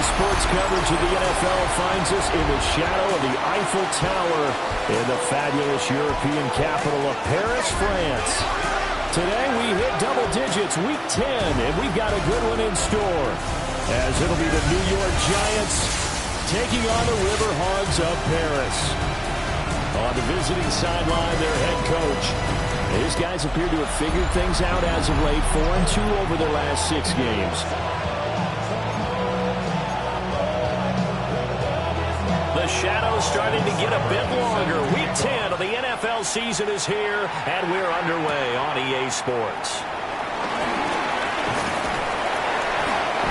sports coverage of the NFL finds us in the shadow of the Eiffel Tower in the fabulous European capital of Paris, France. Today we hit double digits, week 10, and we've got a good one in store, as it'll be the New York Giants taking on the River Hogs of Paris. On the visiting sideline, their head coach. These guys appear to have figured things out as of late, 4-2 over their last 6 games. The shadow's starting to get a bit longer. Week 10 of the NFL season is here, and we're underway on EA Sports.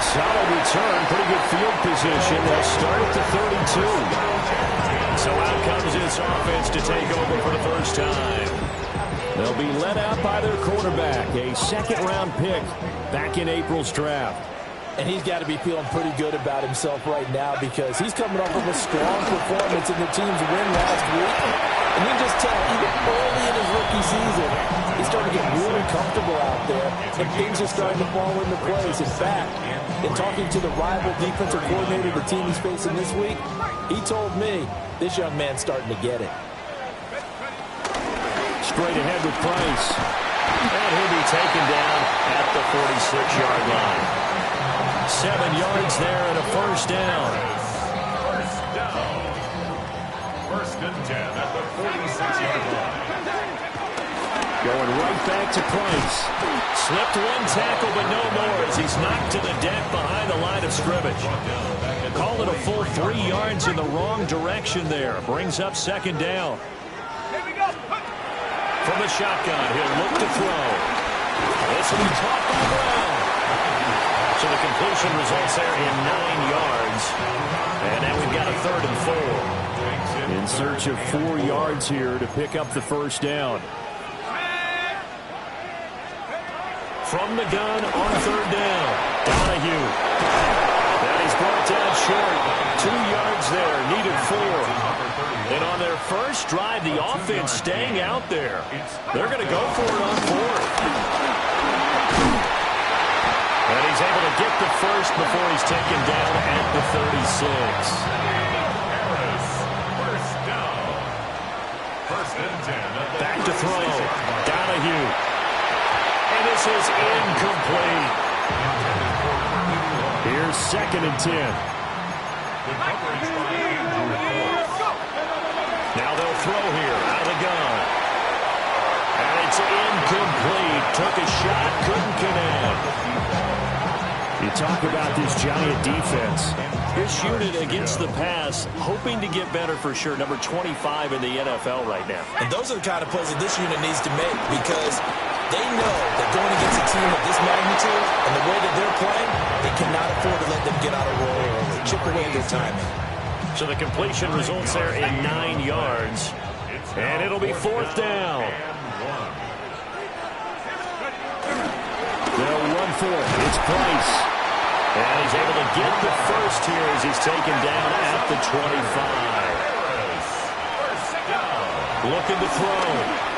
Solid return, pretty good field position. They'll start at the 32. So out comes this offense to take over for the first time. They'll be led out by their quarterback, a second-round pick back in April's draft. And he's got to be feeling pretty good about himself right now because he's coming off of a strong performance in the team's win last week. And you can just tell, even early in his rookie season, he's starting to get really comfortable out there, and things are starting to fall into place. In fact, in talking to the rival defensive coordinator the team he's facing this week, he told me this young man's starting to get it. Straight ahead with Price. And he'll be taken down at the 46-yard line. 7 yards there and a first down. First and 10 at the 46-yard line. Going right back to Price. Slipped one tackle, but no more as he's knocked to the deck behind the line of scrimmage. Call it a full 3 yards in the wrong direction there. Brings up second down. From the shotgun, he'll look to throw. This will be caught by Brown. So the completion results there in 9 yards. And now we've got a 3rd and 4. In search of 4 yards here to pick up the first down. From the gun on 3rd down. Donahue. And he's brought down short. 2 yards there. Needed 4. And on their first drive, the offense staying out there. They're going to go for it on 4th. And he's able to get the first before he's taken down at the 36. First down. First and 10. Back to throw. Donahue. And this is incomplete. Here's 2nd and 10. Now they'll throw here out of the gun. And it's incomplete. Took a shot, couldn't connect. You talk about this Giant defense. This unit against the pass, hoping to get better for sure. Number 25 in the NFL right now. And those are the kind of plays that this unit needs to make because they know that going against a team of this magnitude and the way that they're playing, they cannot afford to let them get out of roll early. Chip away at their timing. So the completion results there in 9 yards. And it'll be 4th down. They'll run for it. It's Price. And he's able to get the first here as he's taken down at the 25. Looking to throw.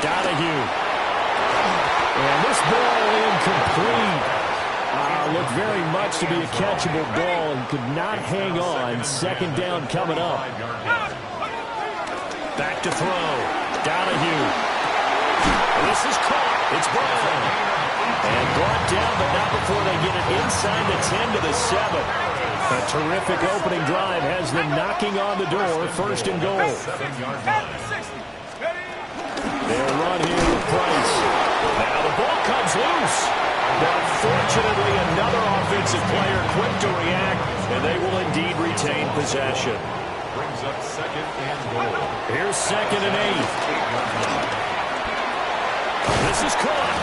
Donahue. And this ball incomplete. Looked very much to be a catchable ball and could not hang on. 2nd down coming up. Back to throw. Donahue. And this is caught. It's Brown. And brought down, but not before they get it inside the 10 to the 7. A terrific opening drive has them knocking on the door. 1st and goal. They'll run here with Price. Now the ball comes loose. But fortunately, another offensive player quick to react, and they will indeed retain possession. Brings up 2nd and goal. Here's 2nd and 8. This is caught.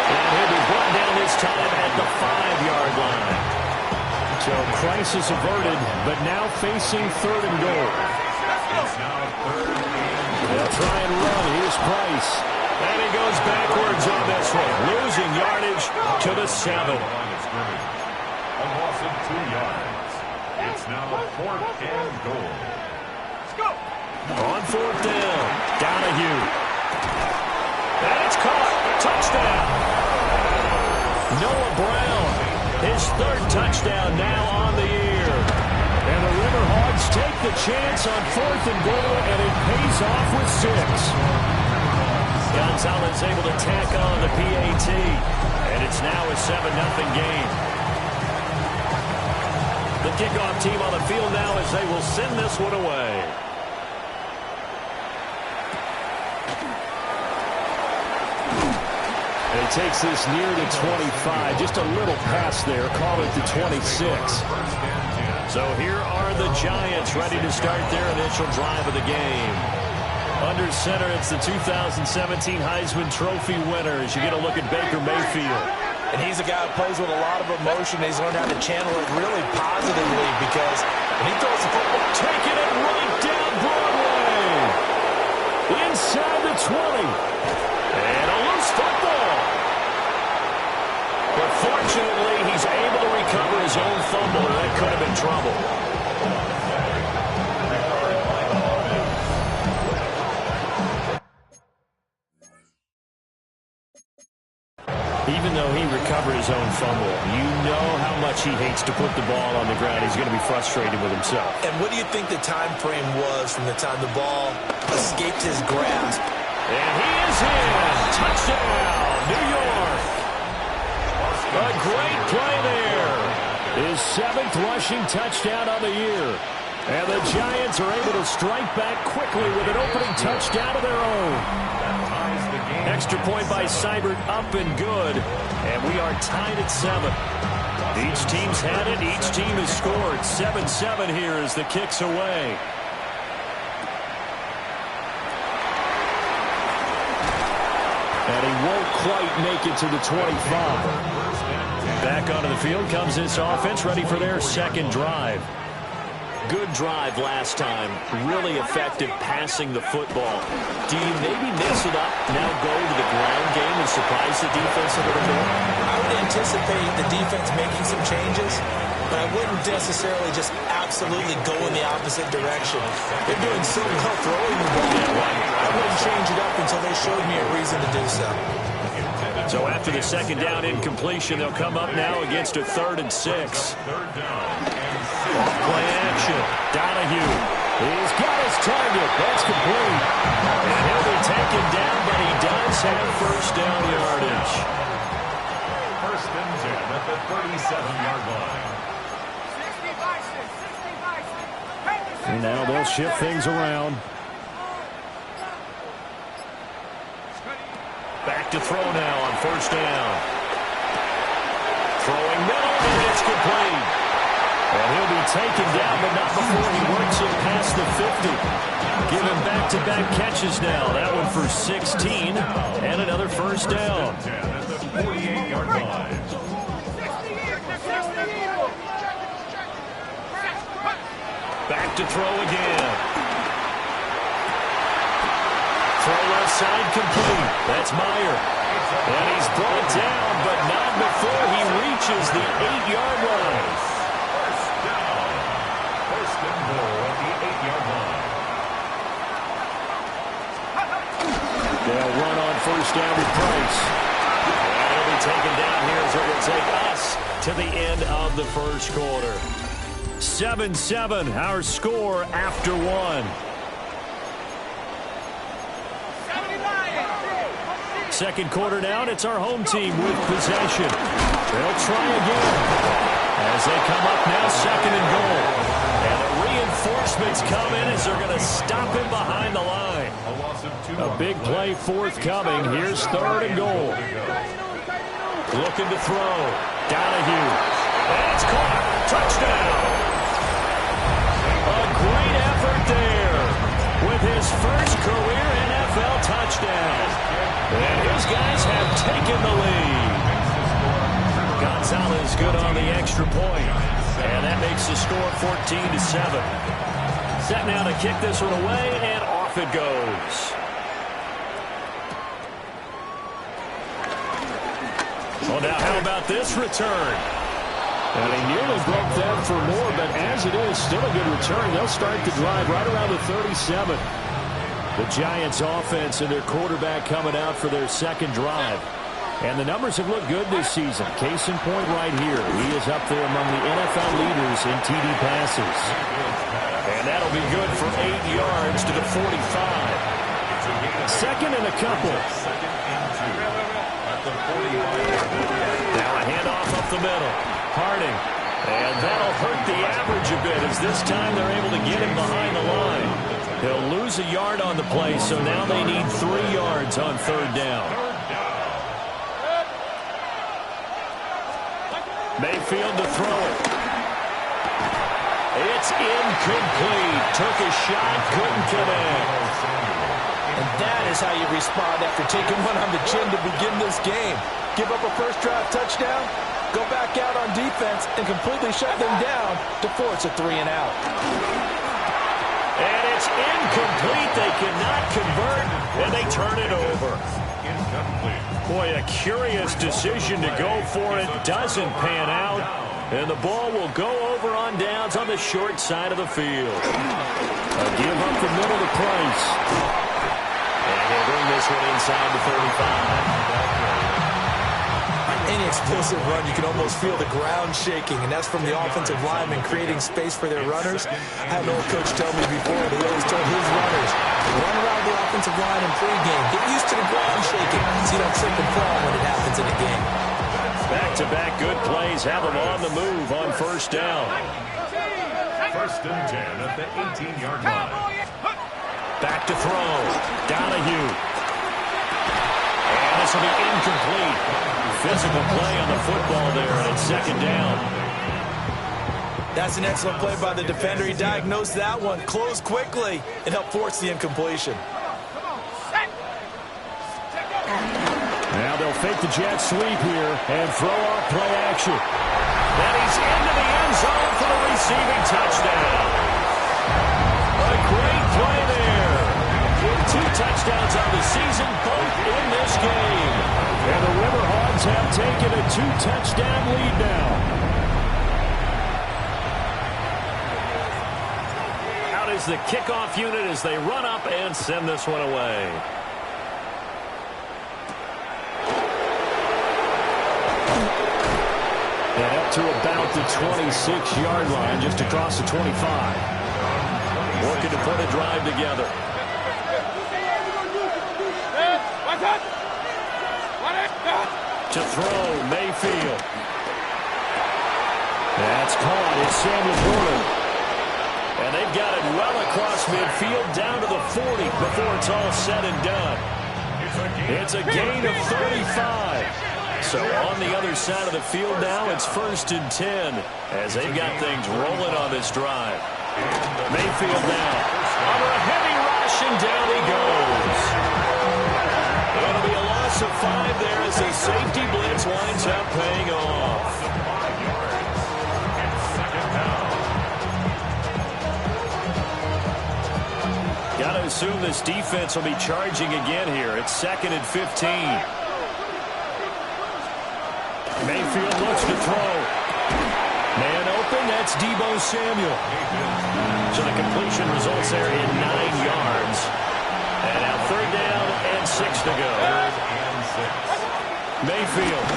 And he'll be brought down this time at the 5-yard line. So crisis averted, but now facing 3rd and goal. It's now 3rd and 8. They'll try and run. Here's Price. And he goes backwards on this one, losing yardage to the 7. A loss of 2 yards. It's now 4th and goal. On 4th down, Donahue. And it's caught. Touchdown. Noah Brown. His third touchdown now on the year. And the Riverhawks take the chance on 4th and goal, and it pays off with 6. Gonzalez able to tack on the PAT, and it's now a 7-0 game. The kickoff team on the field now as they will send this one away. And he takes this near the 25. Just a little pass there. Call it the 26. So here are the Giants ready to start their initial drive of the game. Under center, it's the 2017 Heisman Trophy winner as you get a look at Baker Mayfield. And he's a guy who plays with a lot of emotion. He's learned how to channel it really positively because when he throws the football, taking it right down Broadway. Inside the 20. And a loose football. But fortunately, he's able to recover his own fumble, and that could have been trouble. Even though he recovered his own fumble, you know how much he hates to put the ball on the ground. He's going to be frustrated with himself. And what do you think the time frame was from the time the ball escaped his grasp? And he is in. Touchdown, New York. A great play there. His 7th rushing touchdown on the year. And the Giants are able to strike back quickly with an opening touchdown of their own. Extra point by Seibert, up and good. And we are tied at 7. Each team's had it. Each team has scored. 7-7 here as the kick's away. And he won't quite make it to the 25. Back onto the field comes this offense, ready for their second drive. Good drive last time. Really effective passing the football. Do you maybe mix it up, now go to the ground game and surprise the defense a little bit? I would anticipate the defense making some changes, but I wouldn't necessarily just absolutely go in the opposite direction. They're doing so well throwing the ball. I wouldn't change it up until they showed me a reason to do so. So after the second down incompletion, they'll come up now against a 3rd and 6. Play action. Donahue. He's got his target. That's complete. And he'll be taken down, but he does have first down yardage. 1st and 10 at the 37-yard line. And now they'll shift things around. Back to throw now on 1st down. Throwing middle, and it's complete. And he'll be taken down, but not before he works it past the 50. Give him back-to-back catches now. That one for 16, and another first down. At the 48-yard line. Back to throw again. Throw left side complete. That's Meyer. And he's brought down, but not before he reaches the 8-yard line. They'll run on 1st down with Price. And he'll be taken down here as it will take us to the end of the first quarter. 7-7, our score after 1. Second quarter now, and it's our home team with possession. They'll try again as they come up now, 2nd and goal. And the reinforcements come in as they're going to stop him behind the line. A big play forthcoming. Here's 3rd and goal. Looking to throw. Donahue. And it's caught. Touchdown. A great effort there with his first career NFL touchdown. And his guys have taken the lead. Gonzalez good on the extra point. And that makes the score 14-7. Set now to kick this one away, and off it goes. Well, now how about this return? And he nearly broke that for more, but as it is, still a good return. They'll start the drive right around the 37. The Giants offense and their quarterback coming out for their second drive. And the numbers have looked good this season. Case in point right here. He is up there among the NFL leaders in TD passes. And that'll be good for 8 yards to the 45. Second and a couple. Now a handoff up the middle. Harding. And that'll hurt the average a bit as this time they're able to get him behind the line. He'll lose a yard on the play, so now they need 3 yards on third down. Mayfield to throw it. It's incomplete. Took a shot, couldn't connect. And that is how you respond after taking one on the chin to begin this game. Give up a first drive touchdown, go back out on defense, and completely shut them down to force a 3 and out. And it's incomplete. They cannot convert, and they turn it over. Boy, a curious decision to go for it. Doesn't pan out. And the ball will go over on downs on the short side of the field. A give up the middle to Price. And he'll bring this one inside the 35. Any explosive run, you can almost feel the ground shaking, and that's from the offensive linemen creating space for their runners. I had an old coach tell me before, he always told his runners, run around the offensive line in pregame. Get used to the ground shaking so you don't trip and fall when it happens in a game. Back-to-back good plays have them on the move on first down. First and 10 at the 18-yard line. Back to throw. Donahue. And this will be incomplete. Physical play on the football there, and it's second down. That's an excellent play by the defender. He diagnosed that one, closed quickly, and helped force the incompletion. Now they'll fake the jet sweep here and throw off play action. And he's into the end zone for the receiving touchdown. A great play there. With 2 touchdowns on the season, both in this game. And the Riverhawks have taken a 2-touchdown lead now. Out is the kickoff unit as they run up and send this one away. And up to about the 26-yard line, just across the 25. Working to put a drive together. To throw, Mayfield. That's caught. It's Samuel Gordon. And they've got it well across midfield down to the 40 before it's all said and done. It's a gain of 35. So on the other side of the field now, it's first and 10 as they've got things rolling on this drive. Mayfield now under a heavy rush, and down he goes. It'll be a loss of 5 there as the safety blitz winds up paying off. Got to assume this defense will be charging again here. It's second and 15. Mayfield looks to throw. Man open, that's Deebo Samuel. So the completion results there in 9 yards. And now third down and 6 to go. Mayfield.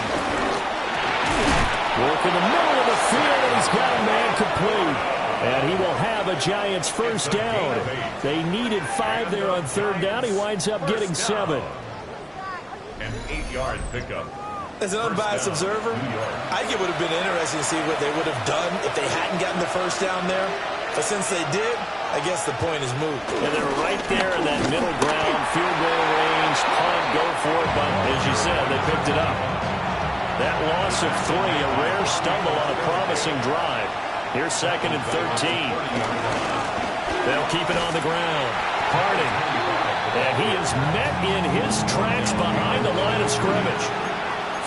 Work in the middle of the field, and he's got a man complete. And he will have a Giants first down. They needed 5 there on third down. He winds up getting 7. An 8-yard pickup. As an unbiased observer, I think it would have been interesting to see what they would have done if they hadn't gotten the first down there. But since they did, I guess the point is moot. And they're right there in that middle ground, field goal range, punt, go for it. But as you said, they picked it up. That loss of 3, a rare stumble on a promising drive. Here's second and 13. They'll keep it on the ground. Harding. And he is met in his tracks behind the line of scrimmage.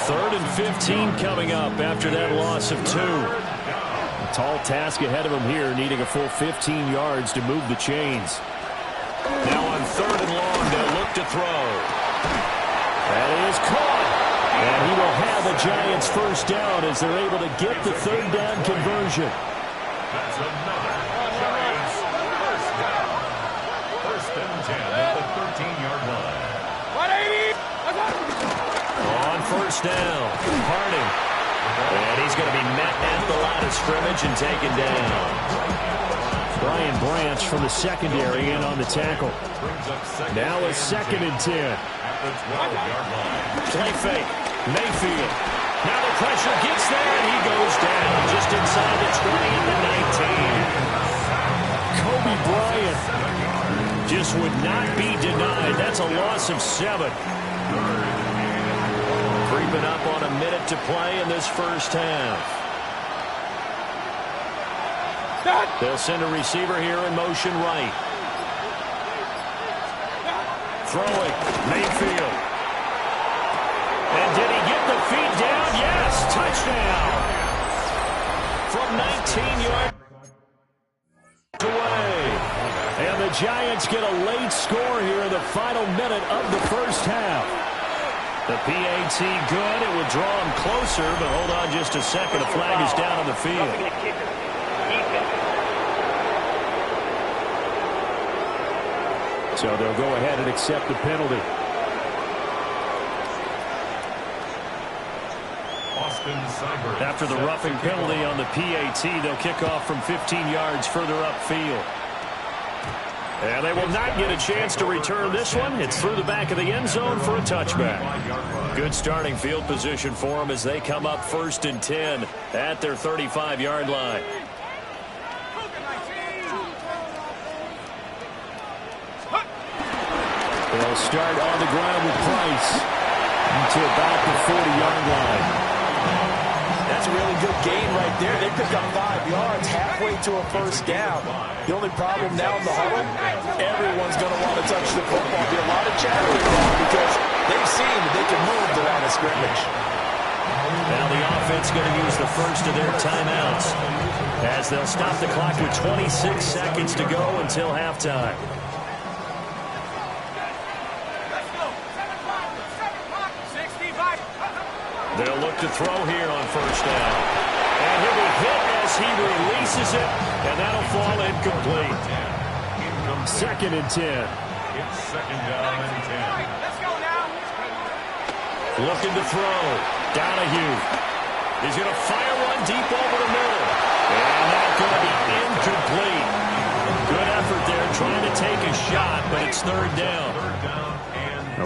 Third and 15 coming up after that loss of 2. A tall task ahead of him here, needing a full 15 yards to move the chains. Now on third and long, they'll look to throw. That is caught. And he will have a Giants first down as they're able to get the third down conversion. That's another Giants first down. First and 10 at the 13-yard line. On first down. Harding. And he's going to be met at the line of scrimmage and taken down. Brian Branch from the secondary in on the tackle. Now a 2nd and 10. Play fake. Mayfield. Now the pressure gets there, and he goes down just inside the 20 at the 19. Kobe Bryant just would not be denied. That's a loss of 7. Creeping up on a minute to play in this first half. They'll send a receiver here in motion right. Throwing. Mayfield. And did he get the feet down? Yes, touchdown. From 19 yards away. And the Giants get a late score here in the final minute of the first half. The PAT good. It would draw him closer, but hold on just a second. A flag is down on the field. So they'll go ahead and accept the penalty. After the roughing penalty on the PAT, they'll kick off from 15 yards further upfield. And they will not get a chance to return this one. It's through the back of the end zone for a touchback. Good starting field position for them as they come up 1st and 10 at their 35-yard line. They'll start on the ground with Price to about the 40-yard line. That's a really good gain right there. They pick up 5 yards halfway to a first down. The only problem now in the huddle, everyone's going to want to touch the football. There'll be a lot of chatter now because they've seen that they can move the line of scrimmage. Now the offense going to use the first of their timeouts as they'll stop the clock with 26 seconds to go until halftime. They'll look to throw here on first down. And he'll be hit as he releases it, and that'll fall incomplete. 2nd and 10. It's 2nd down and 10. Let's go now. Looking to throw. Donahue. He's going to fire one deep over the middle. And that's going to be incomplete. Good effort there trying to take a shot, but it's 3rd down.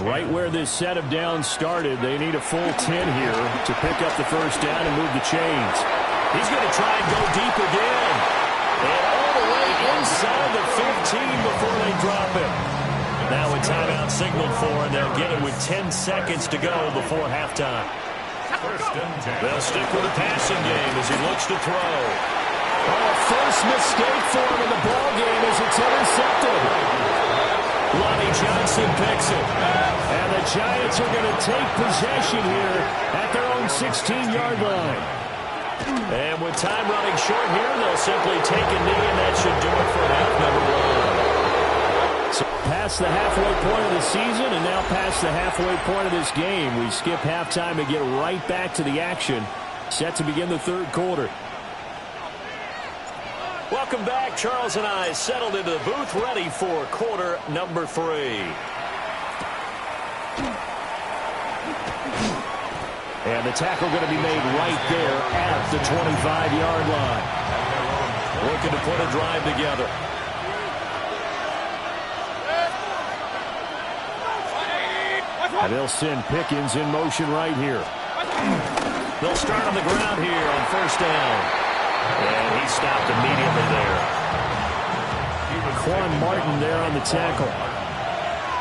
Right where this set of downs started, they need a full 10 here to pick up the first down and move the chains. He's going to try and go deep again. And all the way inside the 15 before they drop it. Now a timeout signaled for, and they'll get it with 10 seconds to go before halftime. They'll stick with the passing game as he looks to throw. Oh, first mistake for him in the ball game as it's intercepted. Lonnie Johnson picks it. And the Giants are going to take possession here at their own 16-yard line. And with time running short here, they'll simply take a knee, and that should do it for half number 1. So past the halfway point of the season and now past the halfway point of this game, we skip halftime and get right back to the action. Set to begin the 3rd quarter. Welcome back. Charles and I settled into the booth ready for quarter number 3. And the tackle going to be made right there at the 25-yard line. Looking to put a drive together. And they'll send Pickens in motion right here. They'll start on the ground here on first down. And he stopped immediately there. Quan Martin there on the tackle.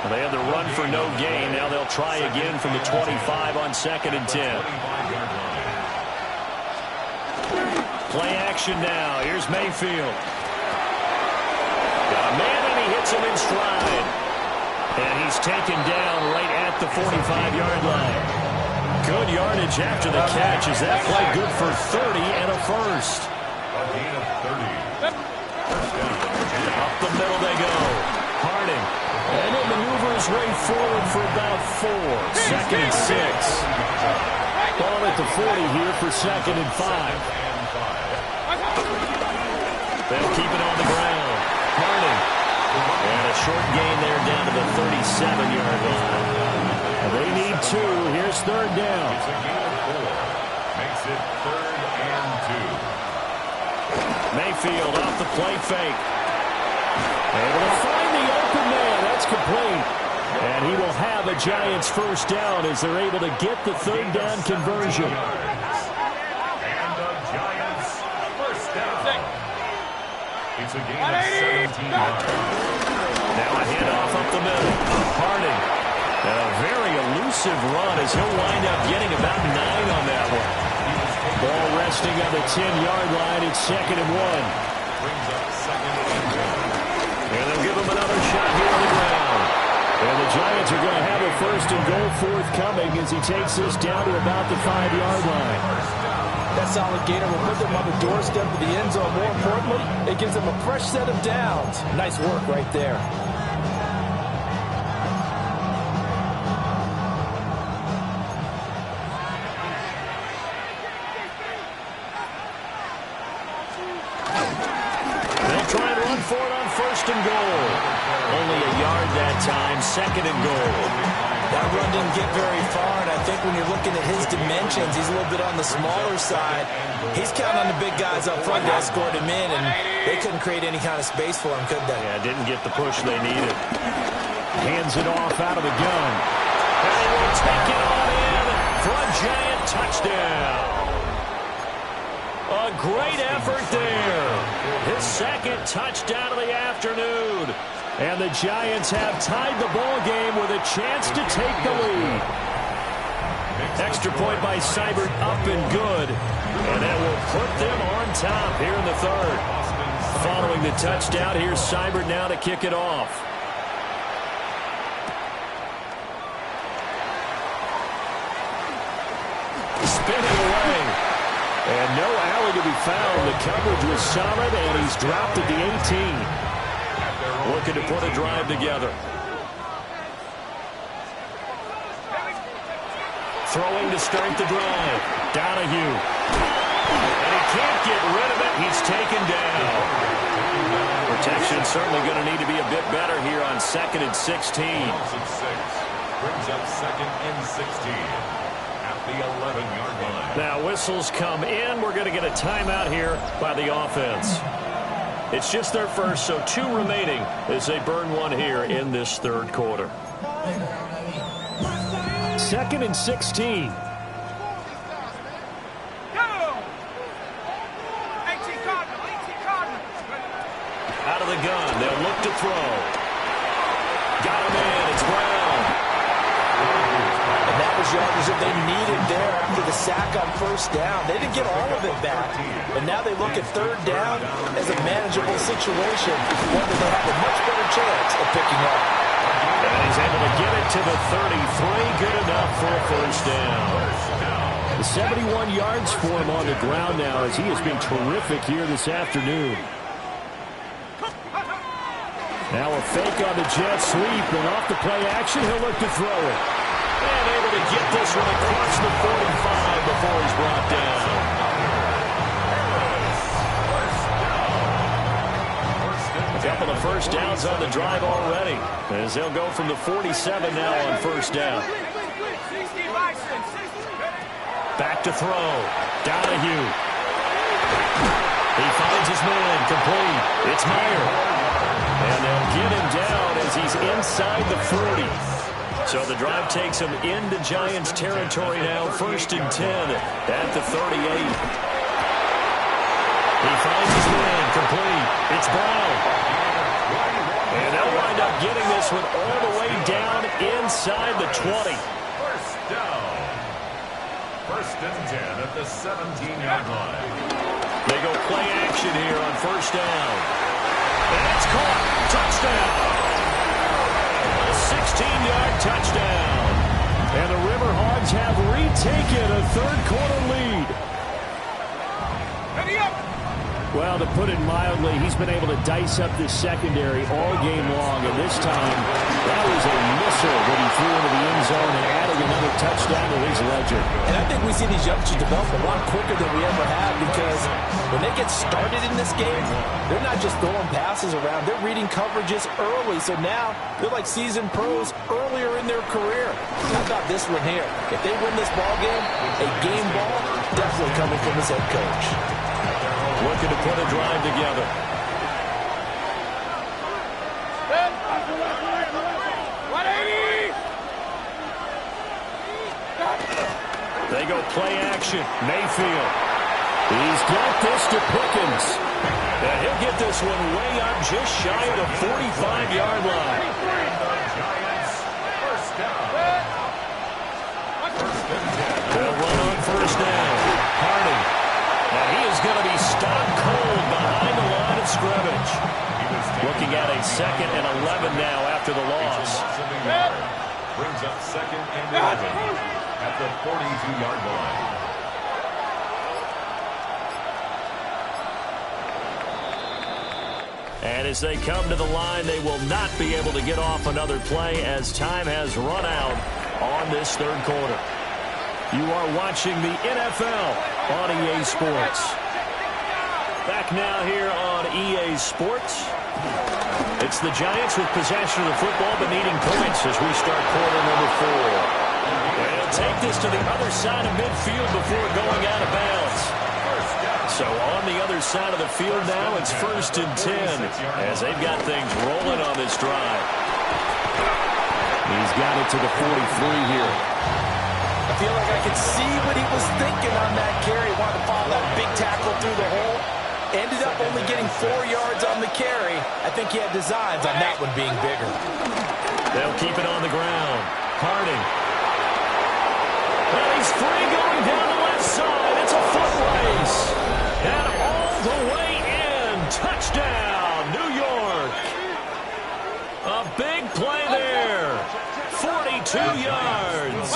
They had the run for no gain. Now they'll try again from the 25 on 2nd and 10. Play action now. Here's Mayfield. Got a man, and he hits him in stride. And he's taken down right at the 45-yard line. Good yardage after the catch. Is that play good for 30 and a first? A gain of 30. Up the middle they go. Harding. And it maneuvers right forward for about 4. 2nd and 6. Ball at the 40 here for 2nd and 5. They'll keep it on the ground. Harding. And a short gain there down to the 37-yard line. They need 2. Here's this third down. It's a gain of 4. Makes it 3rd and 2. Mayfield off the play fake. Able to find the open man. That's complete. And he will have a Giants first down as they're able to get the third down conversion. And the Giants first down. It's a gain of 17 yards. Now a handoff up the middle. Harding. And a very elusive run as he'll wind up getting about 9 on that one. Ball resting on the 10-yard line. It's 2nd and 1. Brings up 2nd and 1. And they'll give him another shot here on the ground. And the Giants are going to have a 1st and goal forthcoming as he takes this down to about the 5-yard line. That solid gainer will put them on the doorstep of the end zone. More importantly, it gives them a fresh set of downs. Nice work right there. They'll try and run for it on 1st and goal. Only a yard that time, 2nd and goal. That run didn't get very far, and I think when you're looking at his dimensions, he's a little bit on the smaller side. He's counting on the big guys up front to escort him in, and they couldn't create any kind of space for him, could they? Yeah, didn't get the push they needed. Hands it off out of the gun. And they will take it on in for a Giant touchdown. A great effort there. His 2nd touchdown of the afternoon. And the Giants have tied the ball game with a chance to take the lead. Extra point by Seibert up and good. And that will put them on top here in the 3rd. Following the touchdown, here's Seibert now to kick it off. Spinning away. And no alley to be found. The coverage was solid, and he's dropped at the 18. Looking to put a drive together. Throwing to start the drive. Donahue. And he can't get rid of it. He's taken down. Protection certainly going to need to be a bit better here on 2nd and 16. Brings up 2nd and 16 at the 11-yard line. Now whistles come in. We're going to get a timeout here by the offense. It's just their first, so 2 remaining as they burn one here in this 3rd quarter. 2nd and 16. Out of the gun, they'll look to throw. Got him in, it's Brown. And that was yardage that they needed there after the sack on 1st down. They didn't get all of it back. And now they look at 3rd down as a manageable situation, one that they have a much better chance of picking up. And he's able to get it to the 33. Good enough for a 1st down. 71 yards for him on the ground now as he has been terrific here this afternoon. Now a fake on the jet sweep, and off the play action, he'll look to throw it. And able to get this one across the 45 before he's brought down. A couple of 1st downs on the drive already, as they'll go from the 47 now on 1st down. Back to throw. Donahue. He finds his man, complete. It's Meyer. And they'll get him down as he's inside the 40. So the drive takes him into Giants territory now. 1st and 10 at the 38. He finds his man, complete. It's Brown. And they'll wind up getting this one all the way down inside the 20. First down. 1st and 10 at the 17-yard line. They go play action here on 1st down. And it's caught. Touchdown. A 16-yard touchdown. And the Riverhogs have retaken a 3rd quarter lead. Well, to put it mildly, he's been able to dice up this secondary all game long, and this time that was a missile that he threw into the end zone and added another touchdown to his ledger. And I think we see these youngsters develop a lot quicker than we ever have, because when they get started in this game, they're not just throwing passes around, they're reading coverages early, so now they're like seasoned pros earlier in their career. How about this one here? If they win this ball game, a game ball definitely coming from his head coach. Looking to put a drive together. They go play action. Mayfield. He's got this to Pickens. And he'll get this one way up just shy of the 45-yard line. They'll run on first down. Harding. And he is going to be stopped cold behind the line of scrimmage. Looking at a 2nd and 11 now after the loss. Brings up 2nd and 11 at the 42-yard line. And as they come to the line, they will not be able to get off another play as time has run out on this third quarter. You are watching the NFL on EA Sports. Back now here on EA Sports. It's the Giants with possession of the football but needing points as we start quarter number 4. They'll take this to the other side of midfield before going out of bounds. So on the other side of the field now, it's 1st and 10 as they've got things rolling on this drive. He's got it to the 43 here. I feel like I could see what he was thinking on that carry. Wanted to follow that big tackle through the hole. Ended up only getting 4 yards on the carry. I think he had designs on that one being bigger. They'll keep it on the ground. Harding. And he's free going down the left side. It's a foot race. And all the way in. Touchdown, New York. A big play there. 42 yards.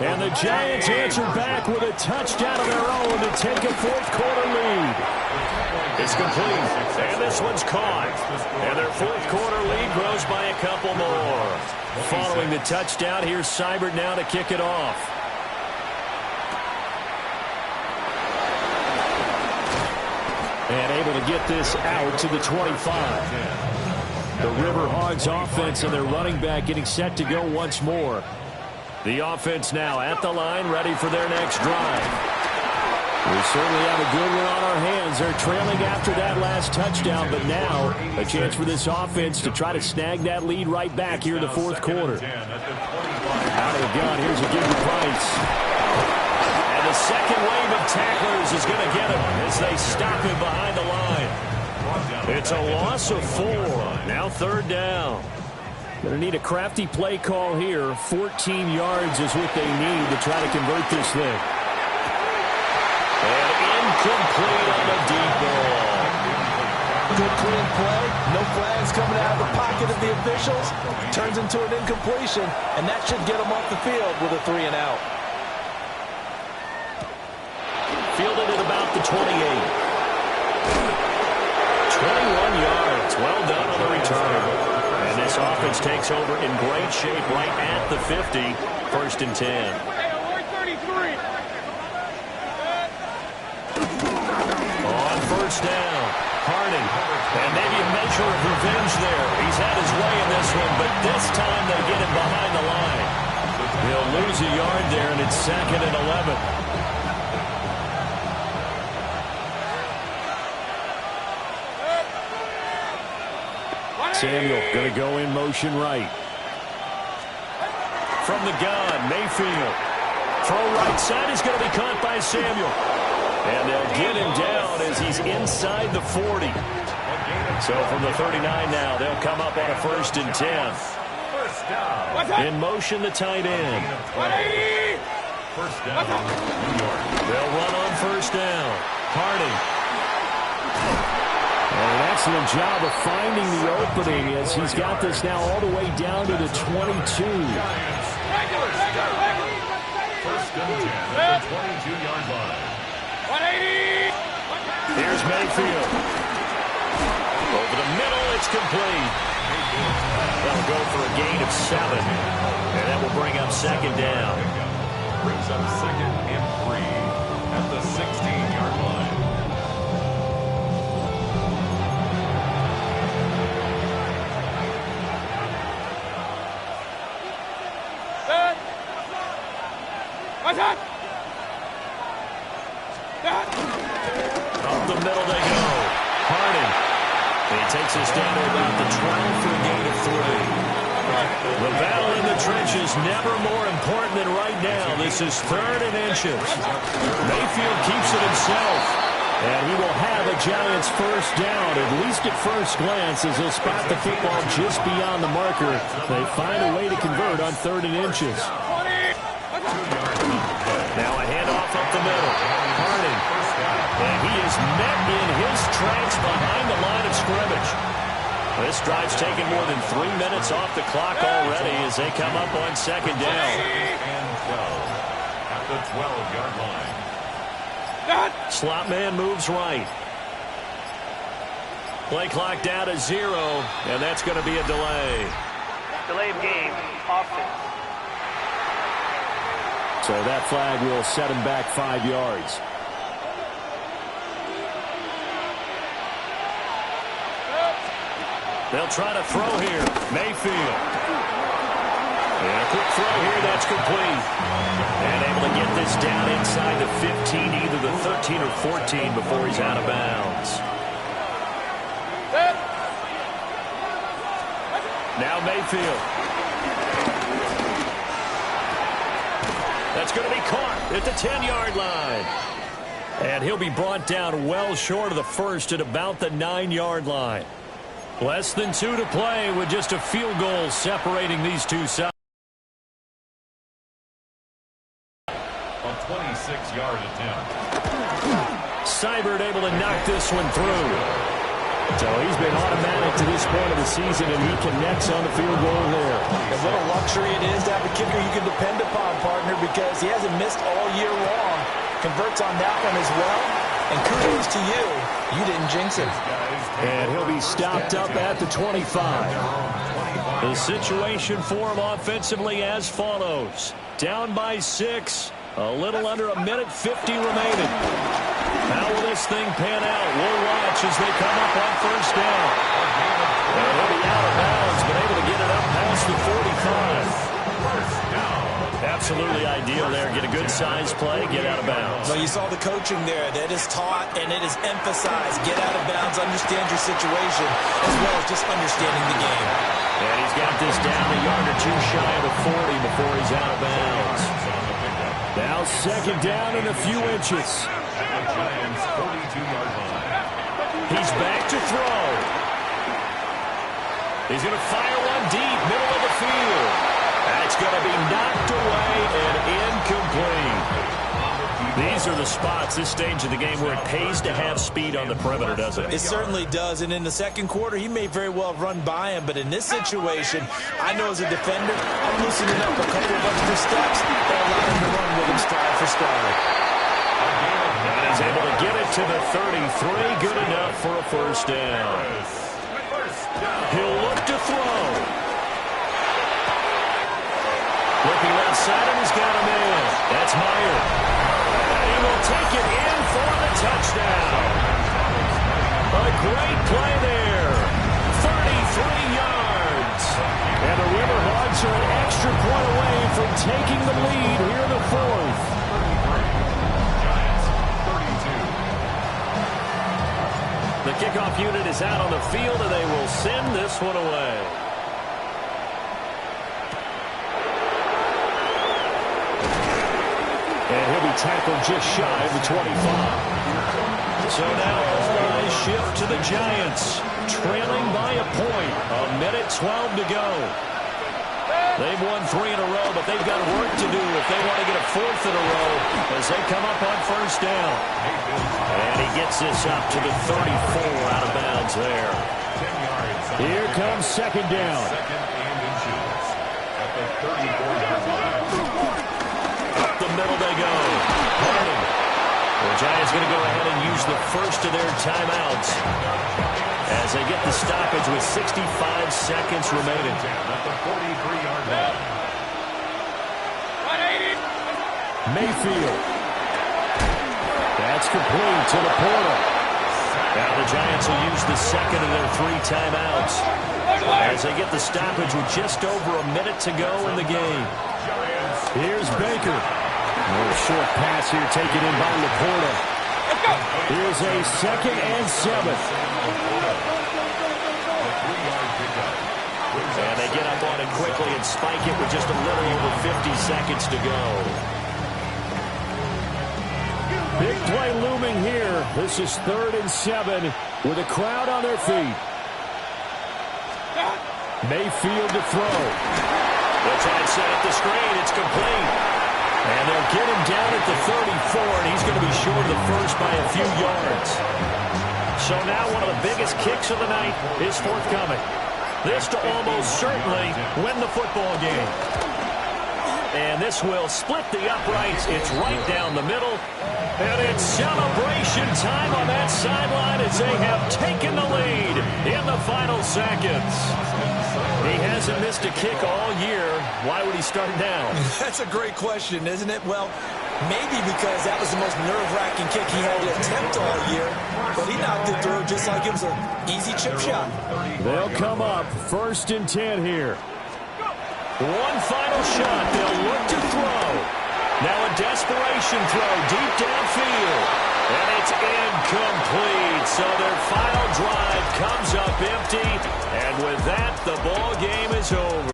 And the Giants answer back with a touchdown of their own to take a fourth-quarter lead. It's complete, and this one's caught. And their fourth-quarter lead grows by a couple more. Following the touchdown, here's Seibert now to kick it off. And able to get this out to the 25. The River Hogs offense and their running back getting set to go once more. The offense now at the line, ready for their next drive. We certainly have a good one on our hands. They're trailing after that last touchdown, but now a chance for this offense to try to snag that lead right back here in the fourth quarter. Out of the gun, here's a Gideon Price. And the second wave of tacklers is going to get him as they stop him behind the line. It's a loss of 4. Now 3rd down. Going to need a crafty play call here. 14 yards is what they need to try to convert this thing. And incomplete on the deep ball. Good clean play. No flags coming out of the pocket of the officials. Turns into an incompletion, and that should get them off the field with a 3 and out. Fielded at about the 28. 21 yards. Well done on the return. And this offense takes over in great shape right at the 50. 1st and 10. On first down, Harding. And maybe a measure of revenge there. He's had his way in this one, but this time they get him behind the line. He'll lose a yard there, and it's 2nd and 11. Samuel going to go in motion right. From the gun, Mayfield. Throw right side is going to be caught by Samuel. And they'll get him down as he's inside the 40. So from the 39 now, they'll come up on a 1st and 10. In motion, the tight end. First down, New York. They'll run on first down. Harding. And an excellent job of finding the opening as he's got this now all the way down to the 22. First and 10 at the 22-yard line. Here's Mayfield. Over the middle, it's complete. That'll go for a gain of 7. And that will bring up second down. Brings up 2nd and 3 at the 16-yard line. Up the middle they go. Harding. He takes us down to about the 12 for a gain of 3. The battle in the trenches never more important than right now. This is 3rd and inches. Mayfield keeps it himself. And he will have a Giants first down, at least at first glance, as he'll spot the football just beyond the marker. They find a way to convert on 3rd and inches. Now a handoff up the middle. Harding. And he is met in his tracks behind the line of scrimmage. This drive's taken more than 3 minutes off the clock already as they come up on second down. And 12 at the 12-yard line. Slot man moves right. Play clock down to 0, and that's going to be a delay. Delay of game, offense. So that flag will set him back 5 yards. They'll try to throw here. Mayfield. And a quick throw here, that's complete. And able to get this down inside the 15, either the 13 or 14 before he's out of bounds. Now Mayfield. That's going to be caught at the 10-yard line. And he'll be brought down well short of the first at about the 9-yard line. Less than 2 to play with just a field goal separating these two sides. A 26-yard attempt. Seibert able to knock this one through. So he's been automatic to this point of the season, and he connects on the field goal there. And what a luxury it is to have a kicker you can depend upon, partner, because he hasn't missed all year long. Converts on that one as well. And kudos to you. You didn't jinx it. And he'll be stopped up at the 25. The situation for him offensively as follows. Down by 6. A little under a minute 50 remaining. How will this thing pan out? We'll watch as they come up on first down. And he'll be out of bounds, but able to get it up past the 45. Absolutely ideal there. Get a good size play, get out of bounds. Well, you saw the coaching there. That is taught and it is emphasized. Get out of bounds, understand your situation, as well as just understanding the game. And he's got this down a yard or two shy of the 40 before he's out of bounds. Now second down and a few inches. At the Giants' 42-yard line. He's back to throw. He's going to fire one deep, middle of the field. That's going to be knocked away and incomplete. These are the spots, this stage of the game, where it pays to have speed on the perimeter, doesn't it? It certainly does, and in the second quarter, he may very well run by him, but in this situation, I know as a defender, I'm loosening up a couple of extra steps and allow him to run with him stride for stride. And he's able to get it to the 33, good enough for a first down. He'll look to throw. Looking left side, and he's got him in. That's Meyer. He will take it in for the touchdown. A great play there. 33 yards. And the Riverhawks are an extra point away from taking the lead here in the fourth. Giants, 32. The kickoff unit is out on the field, and they will send this one away. And he'll be tackled just shy of the 25. So now all eyes shift to the Giants, trailing by a point. A minute 12 to go. They've won 3 in a row, but they've got work to do if they want to get a 4th in a row as they come up on first down. And he gets this up to the 34 out of bounds there. 10 yards. Here comes second down. Second and inches at the 34-yard line. Up the middle they go. Harding will Giants going to go ahead and use the first of their timeouts as they get the stoppage with 65 seconds remaining. At the 43-yard line. Mayfield. That's complete to the portal. Now the Giants will use the second of their 3 timeouts as they get the stoppage with just over a minute to go in the game. Here's Baker. A short pass here taken in by Laporta. Here's a 2nd and 7. And they get up on it quickly and spike it with just a little over 50 seconds to go. Big play looming here. This is 3rd and 7 with a crowd on their feet. Mayfield to throw. They'll try and set up the screen. It's complete. And they'll get him down at the 34, and he's going to be short of the first by a few yards. So now one of the biggest kicks of the night is forthcoming. This to almost certainly win the football game. And this will split the uprights. It's right down the middle. And it's celebration time on that sideline as they have taken the lead in the final seconds. He hasn't missed a kick all year. Why would he start now? That's a great question, isn't it? Well, maybe because that was the most nerve-wracking kick he had to attempt all year. But he knocked it through just like it was an easy chip shot. They'll come up 1st and 10 here. One final shot. They'll look to throw. Now a desperation throw deep downfield. And it's incomplete. So their final drive comes up empty. And with that, the ball game is over.